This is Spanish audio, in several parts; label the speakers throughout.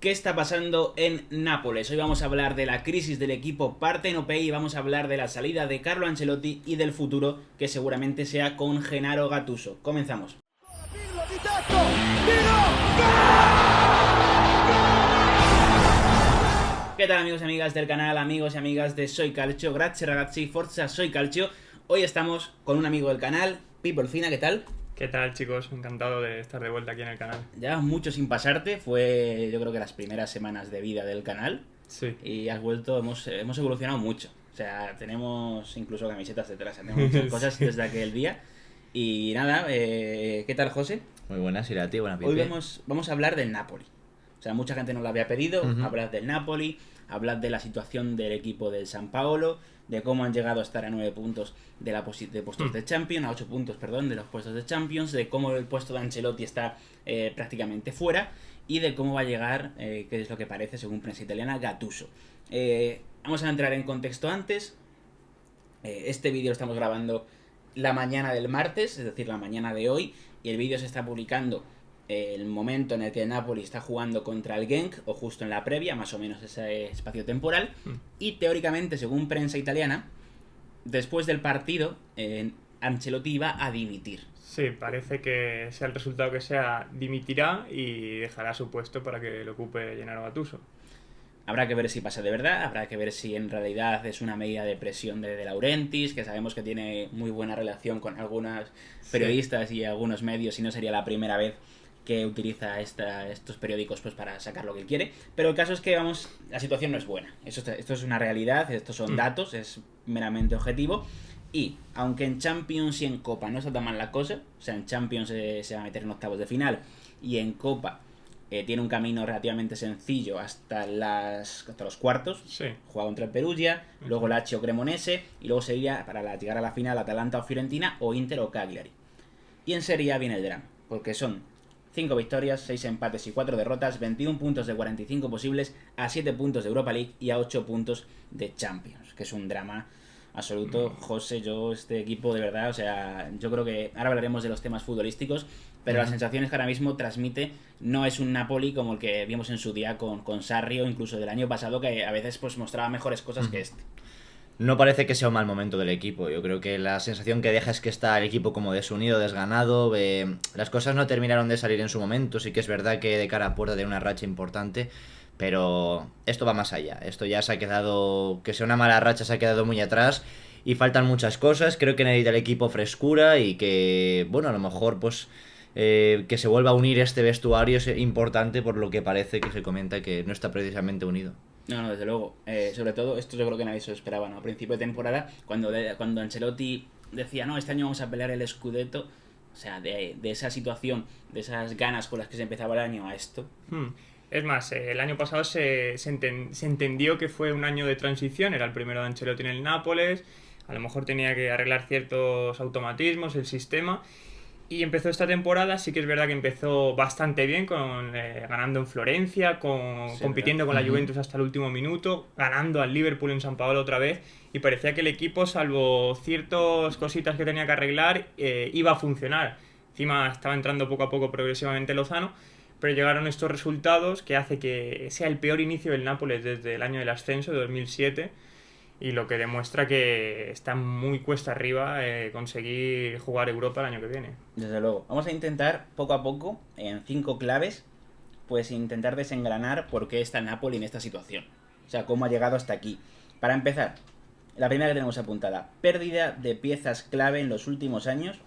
Speaker 1: ¿Qué está pasando en Nápoles? Hoy vamos a hablar de la crisis del equipo partenopei y vamos a hablar de la salida de Carlo Ancelotti y del futuro que seguramente sea con Gennaro Gattuso. Comenzamos. ¿Qué tal, amigos y amigas del canal, amigos y amigas de Soy Calcio? Grazie ragazzi, forza Soy Calcio. Hoy estamos con un amigo del canal, Pipo Olcina, ¿qué tal?
Speaker 2: ¿Qué tal, chicos? Encantado de estar de vuelta aquí en el canal.
Speaker 1: Ya mucho sin pasarte, fue yo creo que las primeras semanas de vida del canal.
Speaker 2: Sí.
Speaker 1: Y has vuelto, hemos evolucionado mucho. O sea, tenemos incluso camisetas detrás, tenemos muchas cosas
Speaker 2: Sí.
Speaker 1: desde aquel día. Y nada, ¿qué tal, José?
Speaker 3: Muy buenas, Irati, buena Pipi.
Speaker 1: Hoy vamos a hablar del Napoli. O sea, mucha gente nos lo había pedido, hablar del Napoli, hablar de la situación del equipo del San Paolo, de cómo han llegado a estar a 9 puntos de puestos de Champions, a 8 puntos, perdón, de los puestos de Champions, de cómo el puesto de Ancelotti está prácticamente fuera y de cómo va a llegar, que es lo que parece, según prensa italiana, Gattuso. Vamos a entrar en contexto antes. Este vídeo lo estamos grabando la mañana del martes, es decir, la mañana de hoy, y el vídeo se está publicando el momento en el que el Napoli está jugando contra el Genk, o justo en la previa, más o menos ese espacio temporal, y teóricamente, según prensa italiana, después del partido, Ancelotti iba a dimitir.
Speaker 2: Sí, parece que sea el resultado que sea, dimitirá y dejará su puesto para que lo ocupe Gennaro Gattuso.
Speaker 1: Habrá que ver si pasa de verdad, habrá que ver si en realidad es una medida de presión de Laurentiis, que sabemos que tiene muy buena relación con algunos periodistas y algunos medios, y no sería la primera vez que utiliza estos periódicos pues para sacar lo que él quiere. Pero el caso es que, la situación no es buena. Esto es una realidad, estos son datos, es meramente objetivo. Y aunque en Champions y en Copa no está tan mal la cosa, o sea, en Champions se va a meter en octavos de final y en Copa tiene un camino relativamente sencillo hasta los cuartos.
Speaker 2: Sí.
Speaker 1: Juega contra el Perugia, luego Lazio o Cremonese, y luego sería para llegar a la final Atalanta o Fiorentina o Inter o Cagliari. Y en Serie A viene el drama, porque son 5 victorias, 6 empates y 4 derrotas, 21 puntos de 45 posibles, a 7 puntos de Europa League y a 8 puntos de Champions, que es un drama absoluto. José, este equipo de verdad, o sea, yo creo que ahora hablaremos de los temas futbolísticos, pero las sensaciones que ahora mismo transmite no es un Napoli como el que vimos en su día con Sarri, o incluso del año pasado, que a veces pues mostraba mejores cosas que este.
Speaker 3: No parece que sea un mal momento del equipo. Yo creo que la sensación que deja es que está el equipo como desunido, desganado. Las cosas no terminaron de salir en su momento. Sí que es verdad que de cara a puerta tiene una racha importante, pero esto va más allá. Esto ya se ha quedado, que sea una mala racha, se ha quedado muy atrás y faltan muchas cosas. Creo que necesita el equipo frescura y que, bueno, a lo mejor pues que se vuelva a unir este vestuario es importante, por lo que parece que se comenta que no está precisamente unido.
Speaker 1: No, desde luego. Sobre todo, esto yo creo que nadie se lo esperaba, ¿no? A principio de temporada, cuando Ancelotti decía, no, este año vamos a pelear el Scudetto, o sea, de esa situación, de esas ganas con las que se empezaba el año a esto.
Speaker 2: Es más, el año pasado se entendió que fue un año de transición, era el primero de Ancelotti en el Nápoles, a lo mejor tenía que arreglar ciertos automatismos, el sistema. Y empezó esta temporada, sí que es verdad que empezó bastante bien, ganando en Florencia, compitiendo con la Juventus hasta el último minuto, ganando al Liverpool en San Paolo otra vez, y parecía que el equipo, salvo ciertas cositas que tenía que arreglar, iba a funcionar. Encima estaba entrando poco a poco progresivamente Lozano, pero llegaron estos resultados que hace que sea el peor inicio del Nápoles desde el año del ascenso, de 2007, y lo que demuestra que está muy cuesta arriba conseguir jugar Europa el año que viene.
Speaker 1: Desde luego. Vamos a intentar, poco a poco, en 5 claves, pues intentar desengranar por qué está Napoli en esta situación. O sea, cómo ha llegado hasta aquí. Para empezar, la primera que tenemos apuntada: pérdida de piezas clave en los últimos años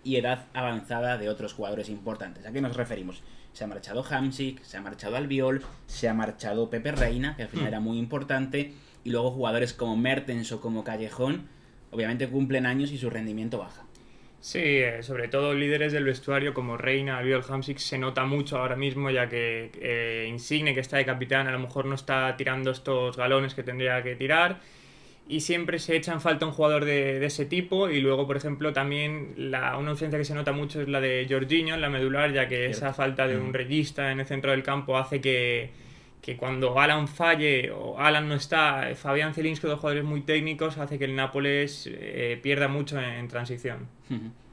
Speaker 1: y edad avanzada de otros jugadores importantes. ¿A qué nos referimos? Se ha marchado Hamsik, se ha marchado Albiol, se ha marchado Pepe Reina, que al final era muy importante, y luego jugadores como Mertens o como Callejón, obviamente cumplen años y su rendimiento baja.
Speaker 2: Sí, sobre todo líderes del vestuario como Reina, Albiol, Hamsik se nota mucho ahora mismo, ya que Insigne, que está de capitán, a lo mejor no está tirando estos galones que tendría que tirar, y siempre se echa en falta un jugador de ese tipo. Y luego, por ejemplo, también una ausencia que se nota mucho es la de Jorginho en la medular, ya que esa falta de un regista en el centro del campo hace que que cuando Alan falle o Alan no está, Fabián Zielinski, dos jugadores muy técnicos, hace que el Nápoles pierda mucho en transición.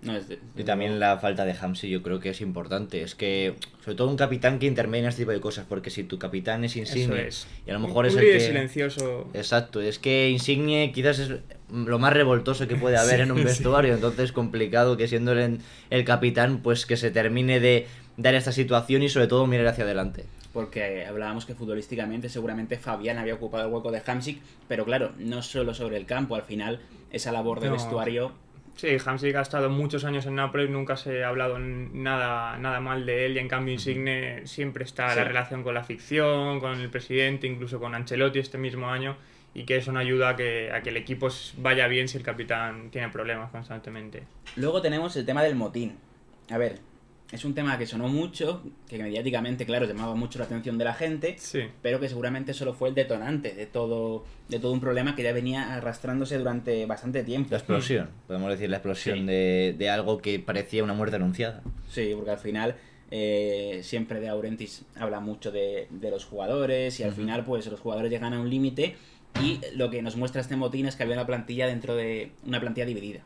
Speaker 1: No,
Speaker 3: y también la falta de Hamsik yo creo que es importante. Es que, sobre todo un capitán que interviene en este tipo de cosas, porque si tu capitán es Insigne,
Speaker 2: Eso es.
Speaker 3: y a lo mejor
Speaker 2: Un
Speaker 3: es el
Speaker 2: líder
Speaker 3: que...
Speaker 2: silencioso.
Speaker 3: Exacto, es que Insigne quizás es lo más revoltoso que puede haber en un vestuario, entonces complicado que siendo el capitán, pues que se termine de dar esta situación y sobre todo mirar hacia adelante.
Speaker 1: Porque hablábamos que futbolísticamente seguramente Fabián había ocupado el hueco de Hamsik, pero claro, no solo sobre el campo, al final esa labor de vestuario...
Speaker 2: Sí, Hamsik ha estado muchos años en Nápoles, nunca se ha hablado nada mal de él, y en cambio Insigne siempre está la relación con la afición, con el presidente, incluso con Ancelotti este mismo año, y que eso no ayuda a que el equipo vaya bien si el capitán tiene problemas constantemente.
Speaker 1: Luego tenemos el tema del motín. A ver, es un tema que sonó mucho, que mediáticamente, claro, llamaba mucho la atención de la gente,
Speaker 2: sí,
Speaker 1: pero que seguramente solo fue el detonante de todo un problema que ya venía arrastrándose durante bastante tiempo.
Speaker 3: La explosión, podemos decir la explosión
Speaker 1: Sí.
Speaker 3: de algo que parecía una muerte anunciada.
Speaker 1: Sí, porque al final siempre De Laurentiis habla mucho de los jugadores y al final pues los jugadores llegan a un límite y lo que nos muestra este motín es que había una plantilla dentro de una plantilla dividida.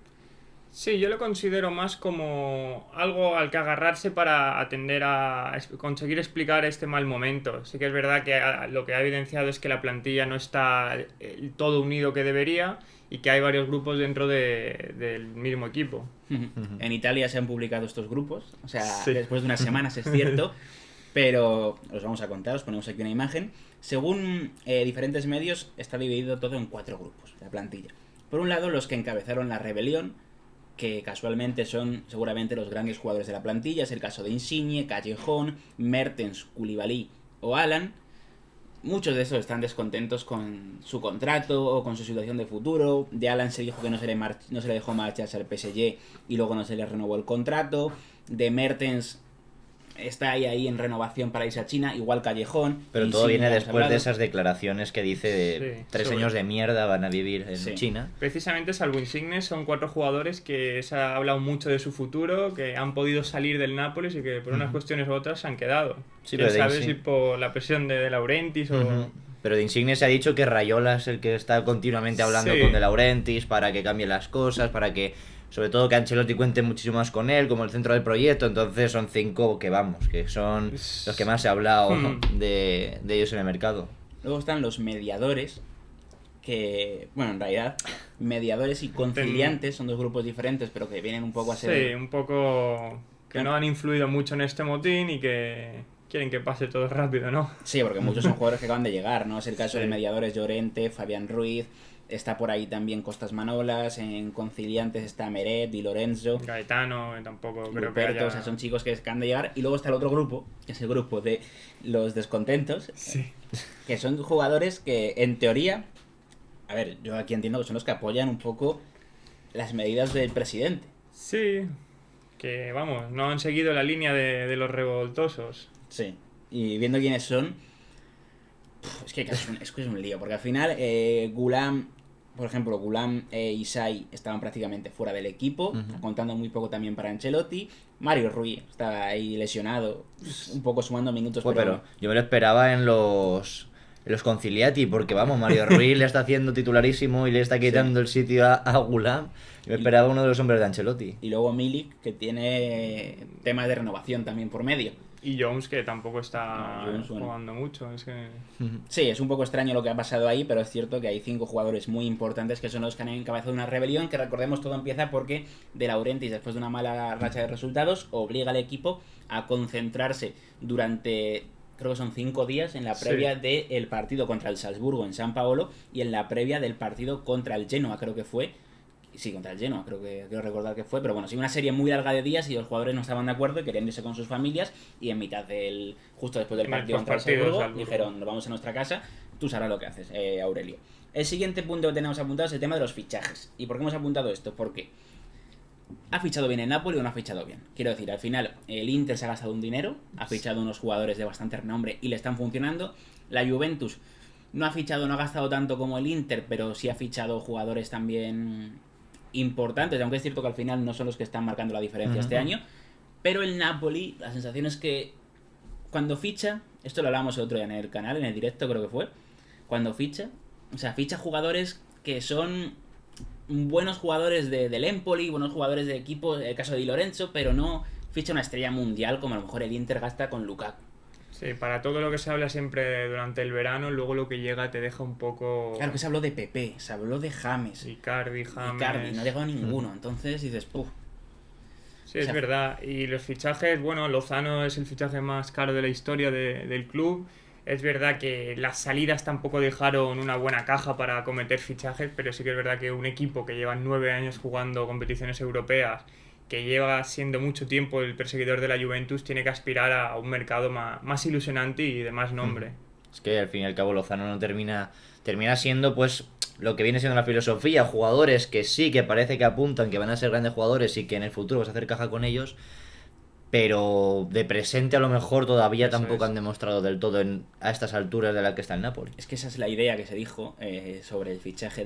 Speaker 2: Sí, yo lo considero más como algo al que agarrarse para atender a conseguir explicar este mal momento. Sí que es verdad que lo que ha evidenciado es que la plantilla no está todo unido que debería y que hay varios grupos dentro del mismo equipo.
Speaker 1: En Italia se han publicado estos grupos, o sea,
Speaker 2: Sí.
Speaker 1: después de unas semanas es cierto, pero os vamos a contar, os ponemos aquí una imagen. Según diferentes medios, está dividido todo en 4 grupos, la plantilla. Por un lado, los que encabezaron la rebelión, que casualmente son seguramente los grandes jugadores de la plantilla, es el caso de Insigne, Callejón, Mertens, Koulibaly o Alan. Muchos de esos están descontentos con su contrato o con su situación de futuro. De Alan se dijo que no se le dejó marcharse al PSG y luego no se le renovó el contrato. De Mertens está ahí en renovación para irse a China, igual Callejón.
Speaker 3: Pero todo
Speaker 1: Insigne,
Speaker 3: viene
Speaker 1: ya hemos
Speaker 3: después de
Speaker 1: hablado.
Speaker 3: esas declaraciones que dice de
Speaker 2: Sí,
Speaker 3: 3
Speaker 2: sobre-
Speaker 3: años de mierda van a vivir en
Speaker 1: Sí.
Speaker 3: China.
Speaker 2: Precisamente, salvo Insigne, son 4 jugadores que se ha hablado mucho de su futuro, que han podido salir del Nápoles y que por unas cuestiones u otras se han quedado.
Speaker 3: Sí,
Speaker 2: ¿Quién
Speaker 3: pero de
Speaker 2: sabe
Speaker 3: Insigne-
Speaker 2: si por la presión de Laurentiis o...
Speaker 3: Ujú. Pero de Insigne se ha dicho que Raiola es el que está continuamente hablando
Speaker 2: Sí.
Speaker 3: con De Laurentiis para que cambie las cosas, para que, sobre todo, que Ancelotti cuente muchísimo más con él, como el centro del proyecto. Entonces son 5 que vamos, que son los que más se ha hablado de ellos en el mercado.
Speaker 1: Luego están los mediadores, que, bueno, en realidad, mediadores y conciliantes son 2 grupos diferentes, pero que vienen un poco a ser...
Speaker 2: Sí, un poco que no han influido mucho en este motín y que quieren que pase todo rápido, ¿no?
Speaker 1: Sí, porque muchos son jugadores que acaban de llegar, ¿no? Es el caso
Speaker 2: Sí.
Speaker 1: de mediadores Llorente, Fabián Ruiz, está por ahí también Costas Manolas, en conciliantes está Meret, Di Lorenzo,
Speaker 2: Gaetano tampoco creo que
Speaker 1: Ruperto,
Speaker 2: haya...
Speaker 1: o sea, son chicos que acaban de llegar. Y luego está el otro grupo, que es el grupo de los descontentos,
Speaker 2: Sí.
Speaker 1: que son jugadores que, en teoría, a ver, yo aquí entiendo que son los que apoyan un poco las medidas del presidente.
Speaker 2: Sí, que vamos, no han seguido la línea de los revoltosos.
Speaker 1: Sí. Y viendo quiénes son, es que es un lío, porque al final Gulam, por ejemplo, Gulam e Isai estaban prácticamente fuera del equipo, contando muy poco también para Ancelotti. Mario Rui estaba ahí lesionado, un poco sumando minutos,
Speaker 3: Pues, pero yo me lo esperaba en los conciliati, porque vamos, Mario Ruiz le está haciendo titularísimo y le está quitando el sitio a Gulam. Yo me esperaba uno de los hombres de Ancelotti.
Speaker 1: Y luego Milik, que tiene temas de renovación también por medio.
Speaker 2: Y Jones, que tampoco está
Speaker 1: No, Jones, bueno.
Speaker 2: jugando mucho. Es que...
Speaker 1: Sí, es un poco extraño lo que ha pasado ahí, pero es cierto que hay 5 jugadores muy importantes que son los que han encabezado una rebelión, que recordemos todo empieza porque De Laurentiis, después de una mala racha de resultados, obliga al equipo a concentrarse durante, creo que son 5 días, en la previa del partido contra el Salzburgo en San Paolo y en la previa del partido contra el Genoa, creo que fue. Sí, contra el Genoa, creo recordar que fue, pero bueno, sí, una serie muy larga de días y los jugadores no estaban de acuerdo y querían irse con sus familias y en mitad del, justo después del
Speaker 2: En el
Speaker 1: partido contra el
Speaker 2: postpartido del
Speaker 1: Salzburgo,
Speaker 2: Salzburgo.
Speaker 1: dijeron, nos vamos a nuestra casa, tú sabrás lo que haces, Aurelio. El siguiente punto que tenemos apuntado es el tema de los fichajes. ¿Y por qué hemos apuntado esto? Porque ¿ha fichado bien el Napoli o no ha fichado bien? Quiero decir, al final el Inter se ha gastado un dinero, ha fichado unos jugadores de bastante renombre y le están funcionando. La Juventus no ha fichado, no ha gastado tanto como el Inter, pero sí ha fichado jugadores también importantes, aunque es cierto que al final no son los que están marcando la diferencia este año. Pero el Napoli, la sensación es que cuando ficha esto lo hablamos el otro día en el canal, en el directo creo que fue, cuando ficha jugadores que son buenos jugadores del Empoli, buenos jugadores de equipo, el caso de Di Lorenzo, pero no ficha una estrella mundial como a lo mejor el Inter gasta con Lukaku.
Speaker 2: Sí, para todo lo que se habla siempre durante el verano, luego lo que llega te deja un poco...
Speaker 1: Claro que se habló de Pepe, se habló de James.
Speaker 2: Icardi,
Speaker 1: no ha llegado ninguno, entonces dices, puf.
Speaker 2: Sí, es verdad. Y los fichajes, bueno, Lozano es el fichaje más caro de la historia del club. Es verdad que las salidas tampoco dejaron una buena caja para acometer fichajes, pero sí que es verdad que un equipo que lleva 9 años jugando competiciones europeas, que lleva siendo mucho tiempo el perseguidor de la Juventus, tiene que aspirar a un mercado más ilusionante y de más nombre.
Speaker 3: Es que al fin y al cabo Lozano no termina siendo pues lo que viene siendo la filosofía, jugadores que sí, que parece que apuntan que van a ser grandes jugadores y que en el futuro vas a hacer caja con ellos, pero de presente a lo mejor todavía tampoco han demostrado del todo a estas alturas de la que está el Napoli.
Speaker 1: Es que esa es la idea que se dijo sobre el fichaje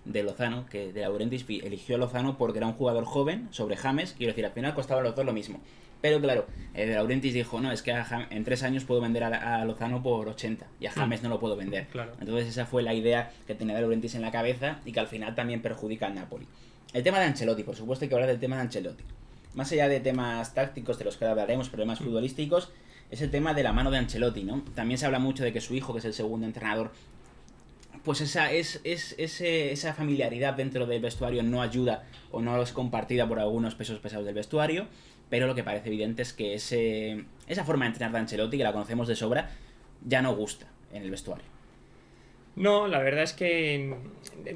Speaker 1: de Lozano, que De Laurentiis eligió a Lozano porque era un jugador joven sobre James, quiero decir, al final costaban los dos lo mismo. Pero claro, De Laurentiis dijo, no, es que en 3 años puedo vender a Lozano por 80 y a James no lo puedo vender.
Speaker 2: Claro.
Speaker 1: Entonces esa fue la idea que tenía De Laurentiis en la cabeza y que al final también perjudica al Napoli. El tema de Ancelotti, por supuesto hay que hablar del tema de Ancelotti. Más allá de temas tácticos de los que hablaremos, problemas futbolísticos, es el tema de la mano de Ancelotti, ¿no? También se habla mucho de que su hijo, que es el segundo entrenador, pues esa familiaridad dentro del vestuario no ayuda o no es compartida por algunos pesos pesados del vestuario, pero lo que parece evidente es que esa forma de entrenar de Ancelotti, que la conocemos de sobra, ya no gusta en el vestuario.
Speaker 2: No, la verdad es que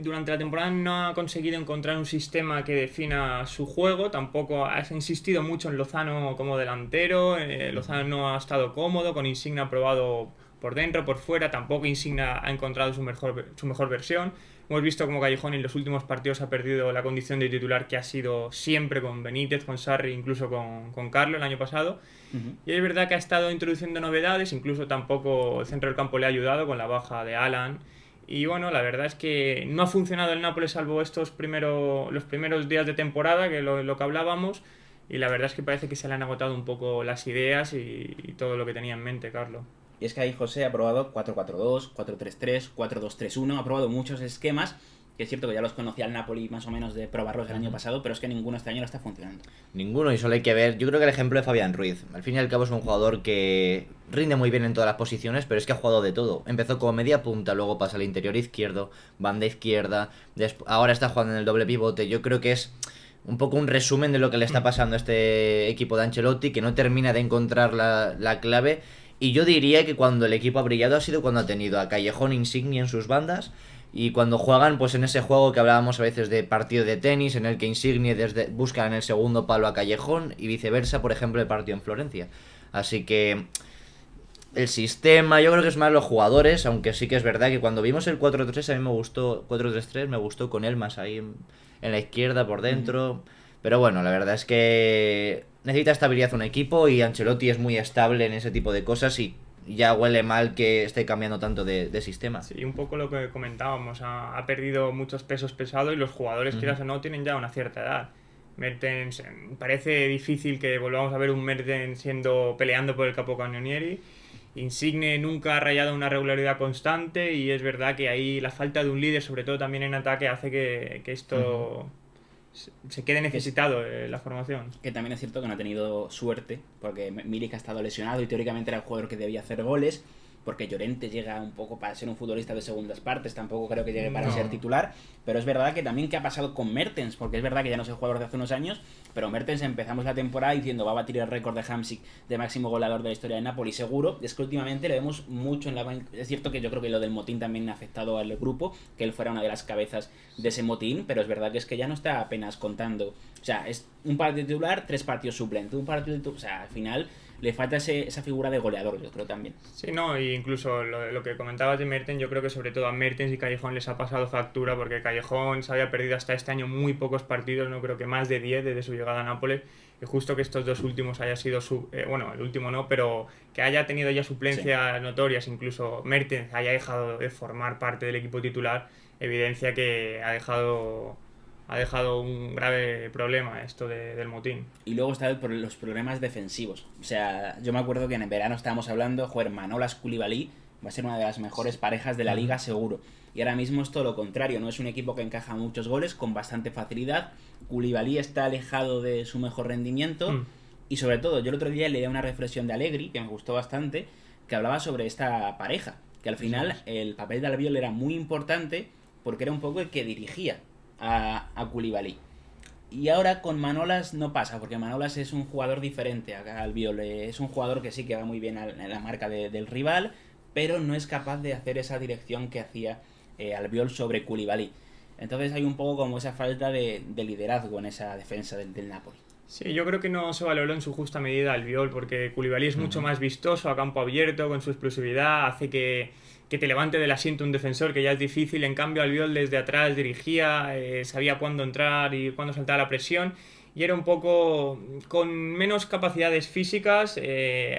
Speaker 2: durante la temporada no ha conseguido encontrar un sistema que defina su juego, tampoco ha insistido mucho en Lozano como delantero, Lozano no ha estado cómodo, con Insigne ha probado por dentro, por fuera, tampoco Insigne ha encontrado su mejor versión. Hemos visto como Callejón en los últimos partidos ha perdido la condición de titular que ha sido siempre con Benítez, con Sarri, incluso con Carlo el año pasado. Y es verdad que ha estado introduciendo novedades, incluso tampoco el centro del campo le ha ayudado con la baja de Alan. Y bueno, la verdad es que no ha funcionado el Nápoles salvo los primeros días de temporada, que lo que hablábamos. Y la verdad es que parece que se le han agotado un poco las ideas y todo lo que tenía en mente, Carlos.
Speaker 1: Y es que ahí José ha probado 4-4-2, 4-3-3, 4-2-3-1, ha probado muchos esquemas, que es cierto que ya los conocía el Napoli más o menos de probarlos el año pasado, pero es que ninguno este año no está funcionando.
Speaker 3: Ninguno, y solo hay que ver, yo creo que el ejemplo de Fabián Ruiz. Al fin y al cabo es un jugador que rinde muy bien en todas las posiciones, pero es que ha jugado de todo. Empezó como media punta, luego pasa al interior izquierdo, banda izquierda, ahora está jugando en el doble pivote. Yo creo que es un poco un resumen de lo que le está pasando a este equipo de Ancelotti, que no termina de encontrar la clave. Y yo diría que cuando el equipo ha brillado ha sido cuando ha tenido a Callejón, Insigne en sus bandas, y cuando juegan pues en ese juego que hablábamos a veces de partido de tenis, en el que Insigne busca en el segundo palo a Callejón y viceversa, por ejemplo el partido en Florencia. Así que el sistema, yo creo que es más los jugadores, aunque sí que es verdad que cuando vimos el 4-3 a mí me gustó, 4-3-3 me gustó con él más ahí en la izquierda por dentro. Pero bueno, la verdad es que necesita estabilidad un equipo y Ancelotti es muy estable en ese tipo de cosas y ya huele mal que esté cambiando tanto de sistema.
Speaker 2: Sí, un poco lo que comentábamos, ha perdido muchos pesos pesados y los jugadores, quieras o no, tienen ya una cierta edad. Mertens, parece difícil que volvamos a ver un Mertens peleando por el capocannonieri. Insigne nunca ha rayado una regularidad constante y es verdad que ahí la falta de un líder, sobre todo también en ataque, hace que esto se quede necesitado la formación.
Speaker 1: Que también es cierto que no ha tenido suerte, porque Milik ha estado lesionado y teóricamente era el jugador que debía hacer goles, porque Llorente llega un poco para ser un futbolista de segundas partes, tampoco creo que llegue para ser titular, pero es verdad que también qué ha pasado con Mertens, porque es verdad que ya no es el jugador de hace unos años, pero Mertens empezamos la temporada diciendo va a batir el récord de Hamsik de máximo goleador de la historia de Napoli, seguro. Es que últimamente le vemos mucho en la banca. Es cierto que yo creo que lo del motín también ha afectado al grupo, que él fuera una de las cabezas de ese motín, pero es verdad que es que ya no está apenas contando. O sea, es un partido titular, 3 partidos suplentes, un partido titular, o sea, al final le falta esa figura de goleador, yo creo también.
Speaker 2: Sí, no, y incluso lo que comentabas de Mertens, yo creo que sobre todo a Mertens y Callejón les ha pasado factura, porque Callejón se había perdido hasta este año muy pocos partidos, no creo que más de 10 desde su llegada a Nápoles, y justo que estos dos últimos haya sido bueno, el último no, pero que haya tenido ya suplencias notorias, incluso Mertens haya dejado de formar parte del equipo titular, evidencia que ha dejado ha dejado un grave problema esto del motín.
Speaker 1: Y luego están los problemas defensivos. O sea, yo me acuerdo que en el verano estábamos hablando, joder, Manolas Koulibaly va a ser una de las mejores parejas de la liga seguro. Y ahora mismo es todo lo contrario, ¿no? Es un equipo que encaja muchos goles con bastante facilidad. Koulibaly está alejado de su mejor rendimiento. Y sobre todo, yo el otro día leí una reflexión de Allegri, que me gustó bastante, que hablaba sobre esta pareja. Que al final el papel de Albiol era muy importante porque era un poco el que dirigía a Koulibaly. Y ahora con Manolas no pasa, porque Manolas es un jugador diferente a Albiol. Es un jugador que sí que va muy bien en la marca del rival, pero no es capaz de hacer esa dirección que hacía Albiol sobre Koulibaly. Entonces hay un poco como esa falta de liderazgo en esa defensa del Napoli.
Speaker 2: Sí, yo creo que no se valoró en su justa medida Albiol, porque Koulibaly es mucho más vistoso a campo abierto, con su explosividad, hace que te levante del asiento un defensor, que ya es difícil. En cambio, Albiol desde atrás dirigía, sabía cuándo entrar y cuándo saltar la presión, y era un poco con menos capacidades físicas,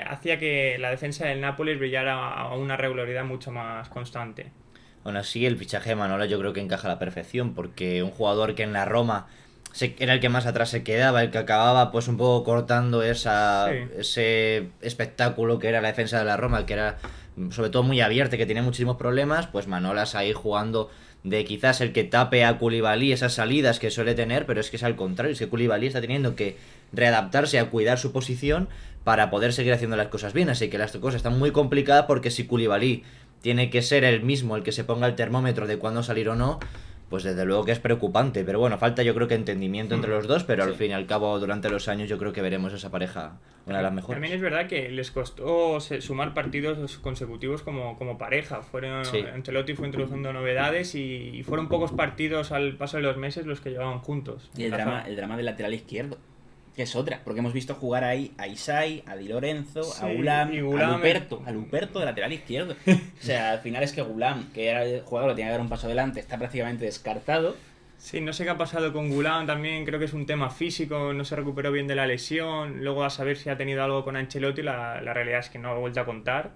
Speaker 2: hacía que la defensa del Nápoles brillara a una regularidad mucho más constante.
Speaker 3: Aún así, el fichaje de Manolas yo creo que encaja a la perfección, porque un jugador que en la Roma era el que más atrás se quedaba, el que acababa pues un poco cortando ese espectáculo que era la defensa de la Roma, que era sobre todo muy abierta, que tenía muchísimos problemas, pues Manolas ahí jugando de quizás el que tape a Koulibaly esas salidas que suele tener, pero es que es al contrario, es que Koulibaly está teniendo que readaptarse a cuidar su posición para poder seguir haciendo las cosas bien, así que las cosas están muy complicadas, porque si Koulibaly tiene que ser el mismo el que se ponga el termómetro de cuándo salir o no, pues desde luego que es preocupante. Pero bueno, falta yo creo que entendimiento entre los dos, pero al fin y al cabo durante los años yo creo que veremos esa pareja una de las mejores.
Speaker 2: También es verdad que les costó sumar partidos consecutivos como pareja. Ancelotti fue introduciendo novedades y fueron pocos partidos al paso de los meses los que llevaban juntos.
Speaker 1: Y el drama del lateral izquierdo, que es otra, porque hemos visto jugar ahí a Isai, a Di Lorenzo, a Gulam, a Luperto de lateral izquierdo. O sea, al final es que Gulam, que era el jugador que tenía que dar un paso adelante, está prácticamente descartado.
Speaker 2: Sí, no sé qué ha pasado con Gulam también, creo que es un tema físico, no se recuperó bien de la lesión, luego a saber si ha tenido algo con Ancelotti, la realidad es que no ha vuelto a contar.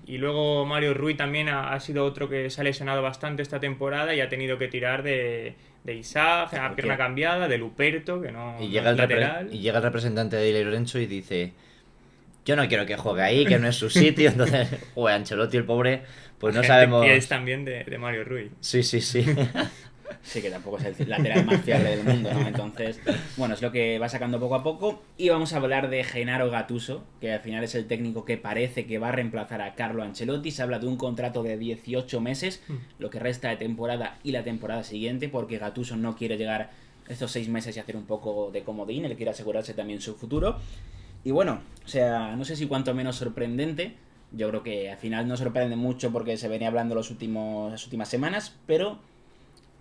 Speaker 2: Y luego Mario Rui también ha sido otro que se ha lesionado bastante esta temporada y ha tenido que tirar de Isaac, a pierna cambiada, de Luperto, que no,
Speaker 3: y llega,
Speaker 2: no es lateral.
Speaker 3: Y llega el representante de Di Lorenzo y dice: yo no quiero que juegue ahí, que no es su sitio. Entonces, Ancelotti, el pobre, pues no sabemos.
Speaker 2: Y es también de Mario Rui.
Speaker 3: Sí.
Speaker 1: Sí, que tampoco es el lateral más fiable del mundo, ¿no? Entonces, bueno, es lo que va sacando poco a poco. Y vamos a hablar de Gennaro Gattuso, que al final es el técnico que parece que va a reemplazar a Carlo Ancelotti. Se habla de un contrato de 18 meses, lo que resta de temporada y la temporada siguiente, porque Gattuso no quiere llegar estos 6 meses y hacer un poco de comodín, él quiere asegurarse también su futuro. Y bueno, o sea, no sé si cuanto menos sorprendente. Yo creo que al final no sorprende mucho porque se venía hablando las últimas semanas, pero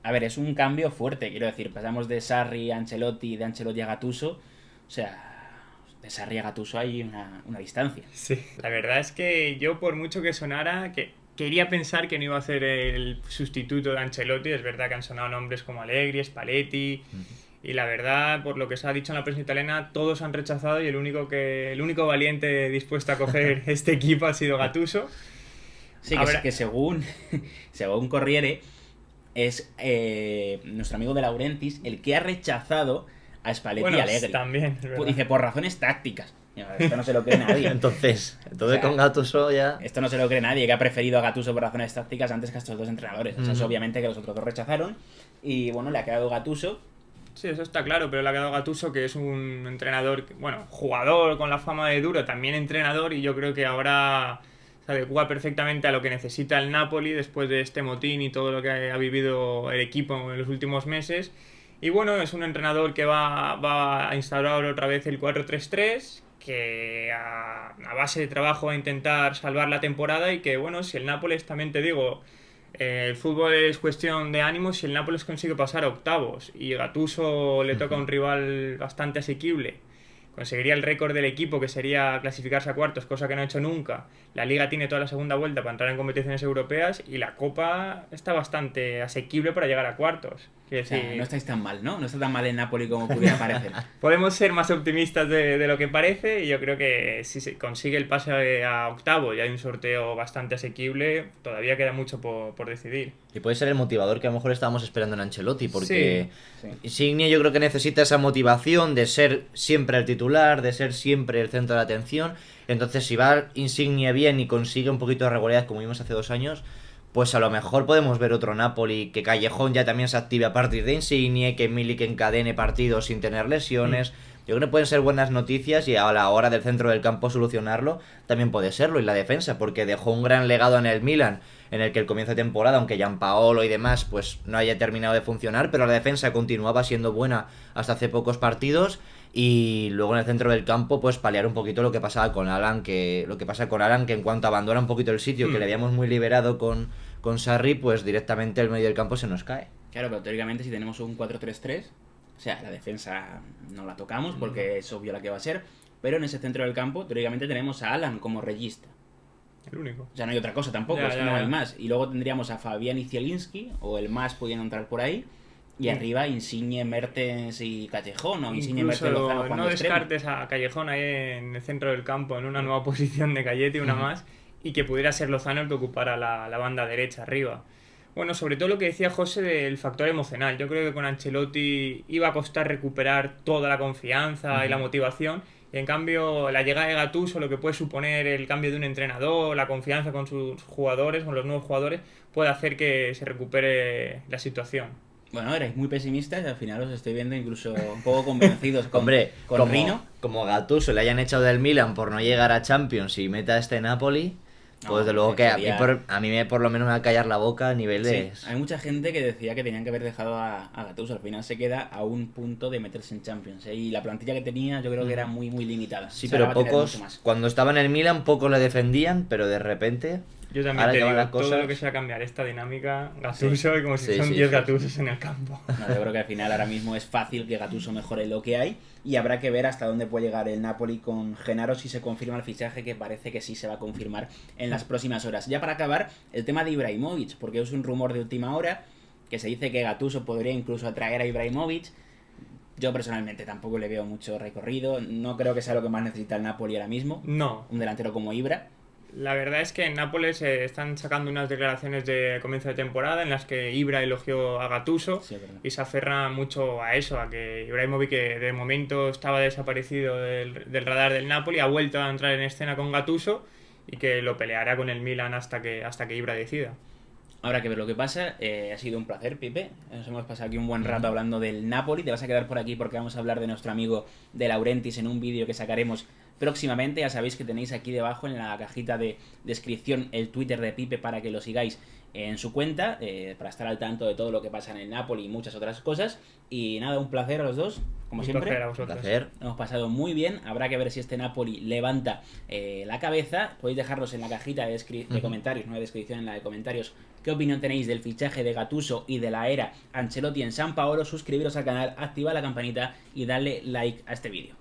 Speaker 1: a ver, es un cambio fuerte, quiero decir, pasamos de Sarri a Ancelotti, de Ancelotti a Gattuso, o sea, de Sarri a Gattuso hay una distancia.
Speaker 2: Sí, la verdad es que yo por mucho que sonara, que quería pensar que no iba a ser el sustituto de Ancelotti, es verdad que han sonado nombres como Allegri, Spalletti, y la verdad, por lo que se ha dicho en la prensa italiana, todos han rechazado y el único valiente dispuesto a coger este equipo ha sido Gattuso.
Speaker 1: Sí, que según Corriere, es nuestro amigo de Laurentiis el que ha rechazado a Spalletti y Allegri.
Speaker 2: También,
Speaker 1: dice, por razones tácticas. Esto no se lo cree nadie.
Speaker 3: Entonces o sea, con Gattuso ya...
Speaker 1: Esto no se lo cree nadie, que ha preferido a Gattuso por razones tácticas antes que a estos dos entrenadores. O sea, es obviamente que los otros dos rechazaron. Y bueno, le ha quedado Gattuso.
Speaker 2: Sí, eso está claro, pero le ha quedado Gattuso, que es un entrenador, jugador con la fama de duro, también entrenador, y yo creo que ahora se adecua perfectamente a lo que necesita el Napoli después de este motín y todo lo que ha vivido el equipo en los últimos meses. Y bueno, es un entrenador que va a instaurar otra vez el 4-3-3, que a base de trabajo va a intentar salvar la temporada, y que bueno, si el Nápoles, también te digo, el fútbol es cuestión de ánimos, si el Nápoles consigue pasar a octavos y Gattuso le toca un rival bastante asequible, conseguiría el récord del equipo, que sería clasificarse a cuartos, cosa que no ha hecho nunca. La Liga tiene toda la segunda vuelta para entrar en competiciones europeas y la Copa está bastante asequible para llegar a cuartos. Quiero
Speaker 1: O sea,
Speaker 2: decir,
Speaker 1: no estáis tan mal, ¿no? No está tan mal el Napoli como pudiera parecer.
Speaker 2: podemos ser más optimistas de lo que parece y yo creo que si se consigue el pase a octavo y hay un sorteo bastante asequible, todavía queda mucho por decidir.
Speaker 3: Y puede ser el motivador que a lo mejor estábamos esperando en Ancelotti, porque
Speaker 1: Sí.
Speaker 3: Insigne yo creo que necesita esa motivación de ser siempre el titular, de ser siempre el centro de atención. Entonces, si va Insigne bien y consigue un poquito de regularidad como vimos hace 2 años, pues a lo mejor podemos ver otro Napoli, que Callejón ya también se active a partir de Insigne, que Milik encadene partidos sin tener lesiones. Yo creo que pueden ser buenas noticias y a la hora del centro del campo solucionarlo también puede serlo. Y la defensa, porque dejó un gran legado en el Milan, en el que el comienzo de temporada, aunque Gianpaolo y demás pues no haya terminado de funcionar, pero la defensa continuaba siendo buena hasta hace pocos partidos. Y luego en el centro del campo pues paliar un poquito lo que pasaba con Alan, que en cuanto abandona un poquito el sitio que le habíamos muy liberado con Sarri, pues directamente el medio del campo se nos cae.
Speaker 1: Claro, pero teóricamente si tenemos un 4-3-3, o sea, la defensa no la tocamos porque es obvio la que va a ser, pero en ese centro del campo teóricamente tenemos a Alan como regista.
Speaker 2: El único.
Speaker 1: O sea, no hay otra cosa tampoco,
Speaker 2: Ya,
Speaker 1: es que
Speaker 2: ya,
Speaker 1: no
Speaker 2: ya.
Speaker 1: hay más. Y luego tendríamos a Fabián y Zielinski, o el más podían entrar por ahí, y arriba Insigne, Mertens y Callejón, o Insigne,
Speaker 2: Incluso
Speaker 1: Mertens, Lozano jugando
Speaker 2: no
Speaker 1: extremo.
Speaker 2: descartes a Callejón ahí en el centro del campo, en una nueva posición de Cayeti, una más, y que pudiera ser Lozano el que ocupara la banda derecha arriba. Bueno, sobre todo lo que decía José del factor emocional. Yo creo que con Ancelotti iba a costar recuperar toda la confianza y la motivación. Y en cambio, la llegada de Gattuso, lo que puede suponer el cambio de un entrenador, la confianza con sus jugadores, con los nuevos jugadores, puede hacer que se recupere la situación.
Speaker 1: Bueno, erais muy pesimistas y al final os estoy viendo incluso un poco convencidos con,
Speaker 3: Hombre,
Speaker 1: con Rino.
Speaker 3: como Gattuso le hayan echado del Milan por no llegar a Champions y meta este Napoli,
Speaker 1: No,
Speaker 3: pues de luego que
Speaker 1: sería-
Speaker 3: a mí por lo menos me va a callar la boca a
Speaker 1: Sí,
Speaker 3: niveles...
Speaker 1: hay mucha gente que decía que tenían que haber dejado a Gattuso. Al final se queda a un punto de meterse en Champions, ¿eh? Y la plantilla que tenía yo creo que era muy, muy limitada.
Speaker 3: Sí,
Speaker 1: O sea, ahora
Speaker 3: pero
Speaker 1: va a tener
Speaker 3: pocos,
Speaker 1: mucho más.
Speaker 3: cuando estaba en el Milan, pocos le defendían, pero de repente...
Speaker 2: Yo también
Speaker 3: ahora
Speaker 2: te
Speaker 3: que van
Speaker 2: digo,
Speaker 3: las
Speaker 2: todo
Speaker 3: cosas-
Speaker 2: lo que sea cambiar esta dinámica, Gattuso, y como si
Speaker 3: Sí,
Speaker 2: son
Speaker 3: sí,
Speaker 2: 10
Speaker 3: sí,
Speaker 2: Gattusos en el campo.
Speaker 1: No, yo creo que al final ahora mismo es fácil que Gattuso mejore lo que hay y habrá que ver hasta dónde puede llegar el Napoli con Gennaro si se confirma el fichaje, que parece que sí se va a confirmar en las próximas horas. Ya para acabar, el tema de Ibrahimovic, porque es un rumor de última hora que se dice que Gattuso podría incluso atraer a Ibrahimovic. Yo personalmente tampoco le veo mucho recorrido, no creo que sea lo que más necesita el Napoli ahora mismo,
Speaker 2: No,
Speaker 1: un delantero como Ibra.
Speaker 2: la verdad es que en Nápoles están sacando unas declaraciones de comienzo de temporada en las que Ibra elogió a Gattuso
Speaker 1: Sí, es verdad.
Speaker 2: y se aferra mucho a eso, a que Ibrahimovic, que de momento estaba desaparecido del radar del Napoli, ha vuelto a entrar en escena con Gattuso y que lo peleará con el Milan hasta que Ibra decida.
Speaker 1: Habrá que ver lo que pasa. Ha sido un placer, Pipe. Nos hemos pasado aquí un buen rato hablando del Napoli. Te vas a quedar por aquí porque vamos a hablar de nuestro amigo De Laurentiis en un vídeo que sacaremos próximamente. Ya sabéis que tenéis aquí debajo en la cajita de descripción el Twitter de Pipe para que lo sigáis en su cuenta, para estar al tanto de todo lo que pasa en el Napoli y muchas otras cosas. Y nada, un placer a los dos, como
Speaker 2: Un
Speaker 1: siempre.
Speaker 2: placer a
Speaker 3: Un
Speaker 2: vosotros.
Speaker 3: placer.
Speaker 1: Hemos pasado muy bien. Habrá que ver si este Napoli levanta la cabeza. Podéis dejarlos en la cajita de comentarios, no de descripción, en la de comentarios. ¿Qué opinión tenéis del fichaje de Gattuso y de la era Ancelotti en San Paolo? Suscribiros al canal, activad la campanita y darle like a este vídeo.